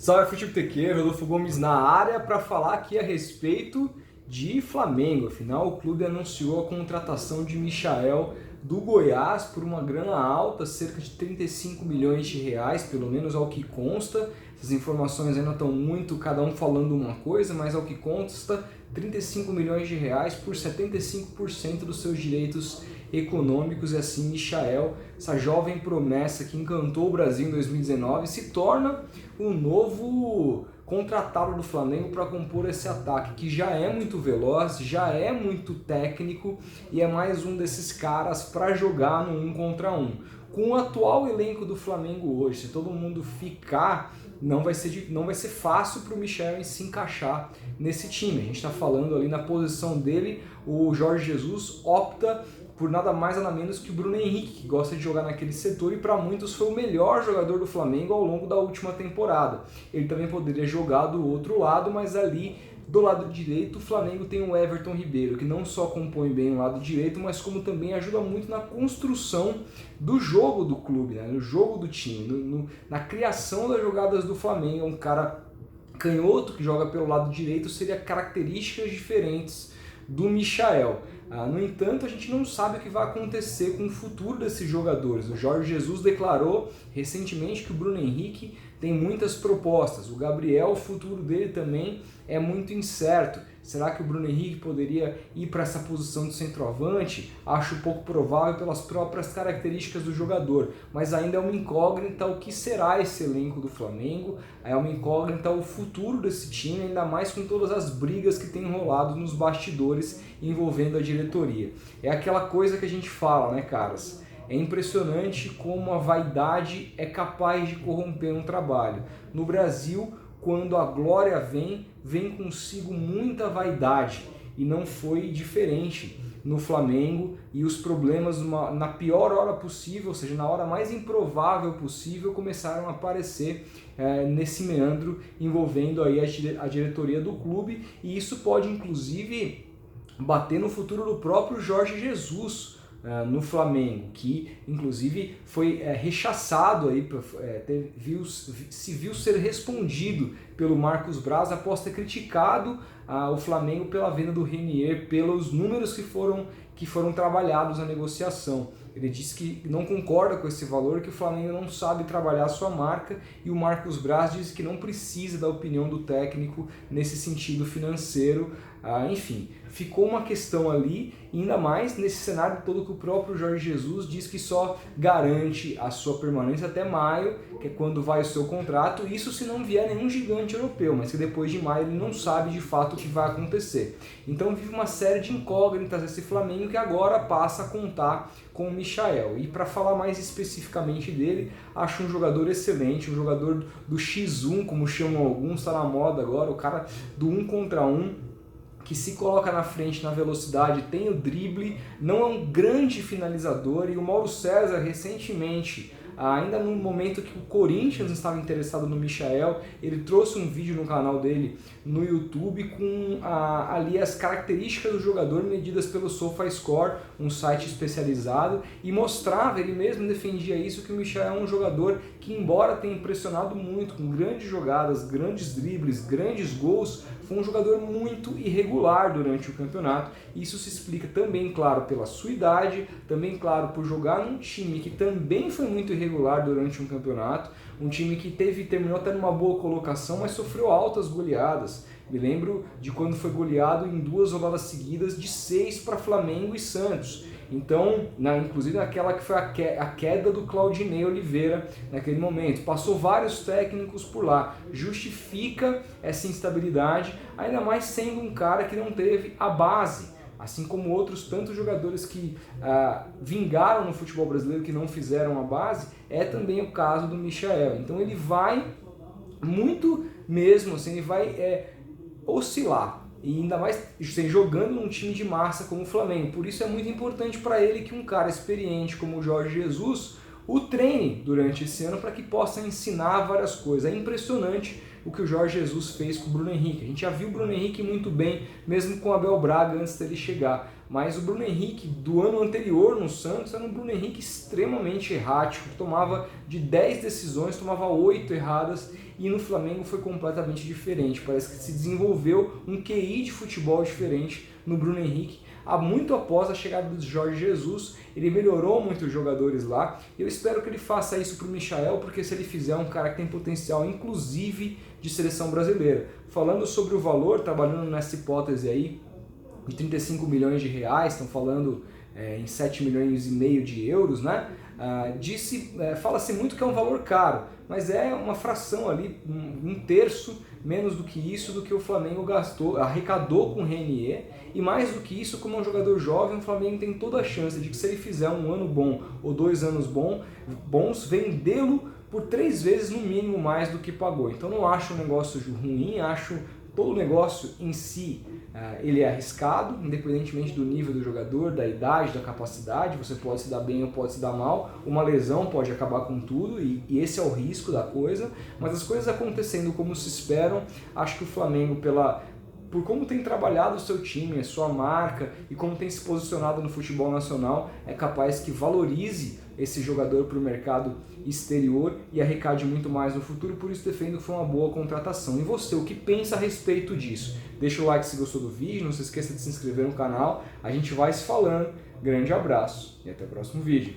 Salve Futeboltequeiro, Rodolfo Gomes na área para falar aqui a respeito de Flamengo. Afinal, o clube anunciou a contratação de Michael do Goiás por uma grana alta, cerca de 35 milhões de reais, pelo menos ao que consta. Essas informações ainda estão muito, cada um falando uma coisa, mas ao que consta, 35 milhões de reais por 75% dos seus direitos econômicos. E assim, Michael, essa jovem promessa que encantou o Brasil em 2019, se torna o novo contratado do Flamengo para compor esse ataque, que já é muito veloz, já é muito técnico e é mais um desses caras para jogar no 1 contra 1. Com o atual elenco do Flamengo hoje, se todo mundo ficar, não vai ser fácil para o Michael se encaixar nesse time. A gente está falando ali na posição dele, o Jorge Jesus opta por nada mais nada menos que o Bruno Henrique, que gosta de jogar naquele setor e para muitos foi o melhor jogador do Flamengo ao longo da última temporada. Ele também poderia jogar do outro lado, mas ali do lado direito o Flamengo tem o Everton Ribeiro, que não só compõe bem o lado direito, mas como também ajuda muito na construção do jogo do clube, né? No jogo do time, na criação das jogadas do Flamengo. É um cara canhoto que joga pelo lado direito, seria características diferentes do Michael. No entanto, a gente não sabe o que vai acontecer com o futuro desses jogadores. O Jorge Jesus declarou recentemente que o Bruno Henrique tem muitas propostas. O Gabriel, o futuro dele também é muito incerto. Será que o Bruno Henrique poderia ir para essa posição de centroavante? Acho pouco provável pelas próprias características do jogador, mas ainda é uma incógnita o que será esse elenco do Flamengo, é uma incógnita o futuro desse time, ainda mais com todas as brigas que tem rolado nos bastidores envolvendo a diretoria. É aquela coisa que a gente fala, né, caras? É impressionante como a vaidade é capaz de corromper um trabalho. No Brasil, quando a glória vem consigo muita vaidade, e não foi diferente no Flamengo, e os problemas na pior hora possível, ou seja, na hora mais improvável possível, começaram a aparecer nesse meandro envolvendo aí a diretoria do clube, e isso pode inclusive bater no futuro do próprio Jorge Jesus no Flamengo, que inclusive foi rechaçado aí, se viu ser respondido pelo Marcos Braz após ter criticado o Flamengo pela venda do Renier, pelos números que foram trabalhados na negociação. Ele disse que não concorda com esse valor, que o Flamengo não sabe trabalhar a sua marca, e o Marcos Braz disse que não precisa da opinião do técnico nesse sentido financeiro. Enfim, ficou uma questão ali, ainda mais nesse cenário todo que o próprio Jorge Jesus diz que só garante a sua permanência até maio, que é quando vai o seu contrato, isso se não vier nenhum gigante europeu, mas que depois de maio ele não sabe de fato o que vai acontecer. Então vive uma série de incógnitas esse Flamengo, que agora passa a contar com o Michael. E para falar mais especificamente dele, acho um jogador excelente, um jogador do X1, como chamam alguns, está na moda agora, o cara do 1 contra 1, que se coloca na frente na velocidade, tem o drible, não é um grande finalizador. E o Mauro César recentemente, ainda no momento que o Corinthians estava interessado no Michael, ele trouxe um vídeo no canal dele no YouTube com ali as características do jogador medidas pelo SofaScore, um site especializado, e mostrava, ele mesmo defendia isso, que o Michael é um jogador que, embora tenha impressionado muito com grandes jogadas, grandes dribles, grandes gols, foi um jogador muito irregular durante o campeonato. Isso se explica também, claro, pela sua idade, também, claro, por jogar num time que também foi muito irregular durante um campeonato, um time que terminou até numa boa colocação, mas sofreu altas goleadas. Me lembro de quando foi goleado em 2 rodadas seguidas de 6 para Flamengo e Santos. Então, inclusive naquela que foi a queda do Claudinei Oliveira naquele momento. Passou vários técnicos por lá. Justifica essa instabilidade, ainda mais sendo um cara que não teve a base, assim como outros tantos jogadores que vingaram no futebol brasileiro, que não fizeram a base. É também o caso do Michael. Então ele vai muito mesmo, assim, ele vai oscilar. E ainda mais jogando num time de massa como o Flamengo. Por isso é muito importante para ele que um cara experiente como o Jorge Jesus o treine durante esse ano, para que possa ensinar várias coisas. É impressionante o que o Jorge Jesus fez com o Bruno Henrique. A gente já viu o Bruno Henrique muito bem, mesmo com o Abel Braga antes dele chegar. mas o Bruno Henrique do ano anterior no Santos era um Bruno Henrique extremamente errático, que tomava de 10 decisões, tomava 8 erradas, e no Flamengo foi completamente diferente. Parece que se desenvolveu um QI de futebol diferente no Bruno Henrique, muito após a chegada do Jorge Jesus. Ele melhorou muito os jogadores lá. Eu espero que ele faça isso para o Michael, porque se ele fizer, é um cara que tem potencial, inclusive, de seleção brasileira. Falando sobre o valor, trabalhando nessa hipótese aí, de 35 milhões de reais, estão falando em 7 milhões e meio de euros, né? Fala-se muito que é um valor caro, mas é uma fração ali, um terço, menos do que isso, do que o Flamengo arrecadou com o Renier, e mais do que isso, como é um jogador jovem, o Flamengo tem toda a chance de que, se ele fizer um ano bom ou 2 anos bons, vendê-lo por 3 vezes no mínimo mais do que pagou. Então não acho um negócio ruim, acho todo o negócio em si, ele é arriscado, independentemente do nível do jogador, da idade, da capacidade. Você pode se dar bem ou pode se dar mal, uma lesão pode acabar com tudo, e esse é o risco da coisa, mas as coisas acontecendo como se esperam, acho que o Flamengo, por como tem trabalhado o seu time, a sua marca, e como tem se posicionado no futebol nacional, é capaz que valorize esse jogador para o mercado exterior e arrecade muito mais no futuro. Por isso defendo que foi uma boa contratação. E você, o que pensa a respeito disso? Deixa o like se gostou do vídeo, não se esqueça de se inscrever no canal. A gente vai se falando. Grande abraço e até o próximo vídeo.